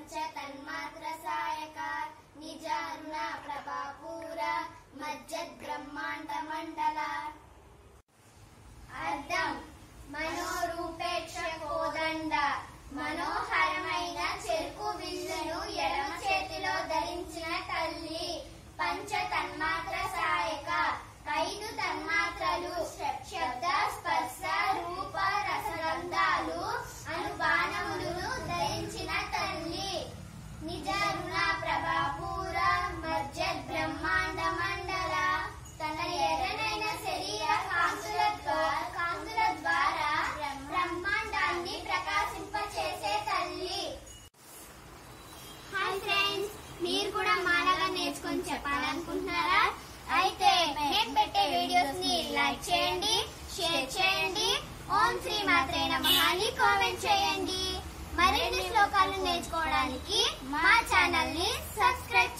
पंचतन्मात्र सहायक निजारुण प्रभापूर मज्जद ब्रह्मांड मंडल अर्थम मनोरूपेक्ष कोदंड मनोहरమైన చెరుకు విల్లును ఎడమ చేతిలో ధరించిన తల్లి పంచతన్మాత్ర సహాయక 5 తన్మాత్రలు శబ్ద స్పర్శ రూప రసగంధాలు అనుబాణములను ధరించిన తల్లి నిజరుణ ప్రభాపూర మజ్జద్ బ్రహ్మాండ మండల తన ఎర్రనైన శరీర కాంతుల ద్వారా బ్రహ్మాండాన్ని ప్రకాశింపచేసే తల్లి. హాయ్ ఫ్రెండ్స్, మీరు కూడా మాలాగా నేర్చుకొని చెప్పాలనుకుంటున్నారా? అయితే నేను పెట్టే వీడియోస్ ని లైక్ చేయండి, షేర్ చేయండి, ఓం శ్రీ మాత్రే నమః అని కామెంట్ చేయండి. మరిన్ని శ్లోకాలు నేర్చుకోవడానికి మా ఛానల్ ని సబ్స్క్రైబ్